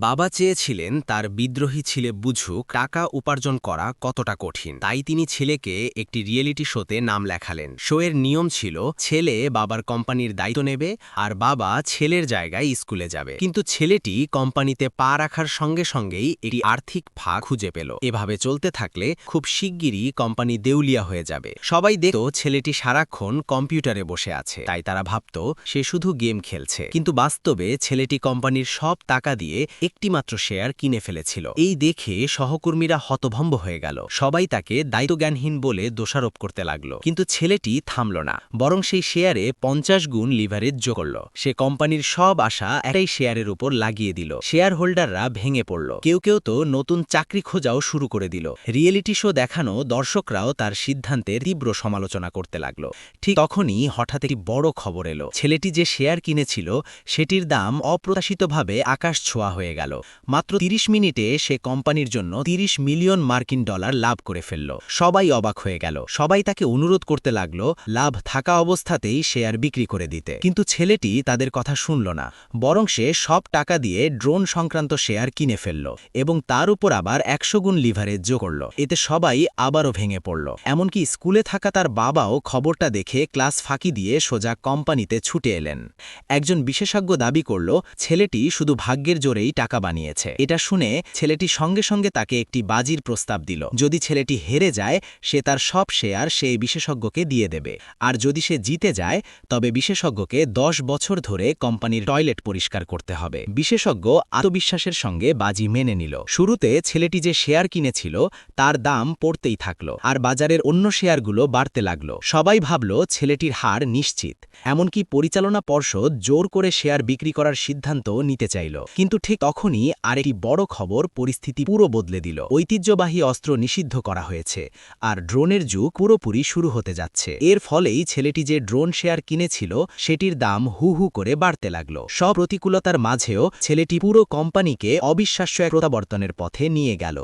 বাবা চেয়েছিলেন তার বিদ্রোহী ছেলে বুঝুক টাকা উপার্জন করা কতটা কঠিন। তাই তিনি ছেলেকে একটি রিয়েলিটি শোতে নাম লেখালেন। শোয়ের নিয়ম ছিল ছেলে বাবার কোম্পানির দায়িত্ব নেবে আর বাবা ছেলের জায়গায় স্কুলে যাবে। কিন্তু ছেলেটি কোম্পানিতে পা রাখার সঙ্গে সঙ্গেই একটি আর্থিক ফাঁক খুঁজে পেল। এভাবে চলতে থাকলে খুব শিগগিরই কোম্পানি দেউলিয়া হয়ে যাবে। সবাই দেখত ছেলেটি সারাক্ষণ কম্পিউটারে বসে আছে, তাই তারা ভাবত সে শুধু গেম খেলছে। কিন্তু বাস্তবে ছেলেটি কোম্পানির সব টাকা দিয়ে একটিমাত্র শেয়ার কিনে ফেলেছিল। এই দেখে সহকর্মীরা হতভম্ব হয়ে গেল। সবাই তাকে দায়িত্বজ্ঞানহীন বলে দোষারোপ করতে লাগলো। কিন্তু ছেলেটি থামল না, বরং সেই শেয়ারে 50 গুণ লিভারেজ যোগ করল। সে কোম্পানির সব আশা একটাই শেয়ারের উপর লাগিয়ে দিল। শেয়ার হোল্ডাররা ভেঙে পড়ল। কেউ কেউ তো নতুন চাকরি খোঁজাও শুরু করে দিল। রিয়েলিটি শো দেখানো দর্শকরাও তার সিদ্ধান্তের তীব্র সমালোচনা করতে লাগলো। ঠিক তখনই হঠাৎ একটি বড় খবর এলো। ছেলেটি যে শেয়ার কিনেছিল সেটির দাম অপ্রত্যাশিতভাবে আকাশ ছোঁয়া হয়ে গেল। মাত্র 30 মিনিটে সে কোম্পানির জন্য 30 মিলিয়ন মার্কিন ডলার লাভ করে ফেলল। সবাই অবাক হয়ে গেল। সবাই তাকে অনুরোধ করতে লাগলো লাভ থাকা অবস্থাতেই শেয়ার বিক্রি করে দিতে। কিন্তু ছেলেটি তাদের কথা শুনল না, বরং সে সব টাকা দিয়ে ড্রোন সংক্রান্ত শেয়ার কিনে ফেলল এবং তার উপর আবার 100 গুণ লিভারেজ যোগ করল। এতে সবাই আবারও ভেঙে পড়ল। এমনকি স্কুলে থাকা তার বাবাও খবরটা দেখে ক্লাস ফাঁকি দিয়ে সোজা কোম্পানিতে ছুটে এলেন। একজন বিশেষজ্ঞ দাবি করল ছেলেটি শুধু ভাগ্যের জোরেই টাকা বানিয়েছে। এটা শুনে ছেলেটি সঙ্গে সঙ্গে তাকে একটি বাজির প্রস্তাব দিল। যদি ছেলেটি হেরে যায় সে তার সব শেয়ার সেই বিশেষজ্ঞকে দিয়ে দেবে, আর যদি সে জিতে যায় তবে বিশেষজ্ঞকে 10 বছর ধরে কোম্পানির টয়লেট পরিষ্কার করতে হবে। বিশেষজ্ঞ আত্মবিশ্বাসের সঙ্গে বাজি মেনে নিল। শুরুতে ছেলেটি যে শেয়ার কিনেছিল তার দাম পড়তেই থাকলো, আর বাজারের অন্য শেয়ারগুলো বাড়তে লাগলো। সবাই ভাবল ছেলেটির হার নিশ্চিত। এমনকি পরিচালনা পর্ষদ জোর করে শেয়ার বিক্রি করার সিদ্ধান্ত নিতে চাইল। কিন্তু ঠিক তখনই আরেকটি বড় খবর পরিস্থিতি পুরো বদলে দিল। ঐতিহ্যবাহী অস্ত্র নিষিদ্ধ করা হয়েছে, আর ড্রোনের যুগ পুরোপুরি শুরু হতে যাচ্ছে। এর ফলেই ছেলেটি যে ড্রোন শেয়ার কিনেছিল সেটির দাম হু হু করে বাড়তে লাগলো। সব প্রতিকূলতার মাঝেও ছেলেটি পুরো কোম্পানিকে অবিশ্বাস্য এক প্রত্যাবর্তনের পথে নিয়ে গেল।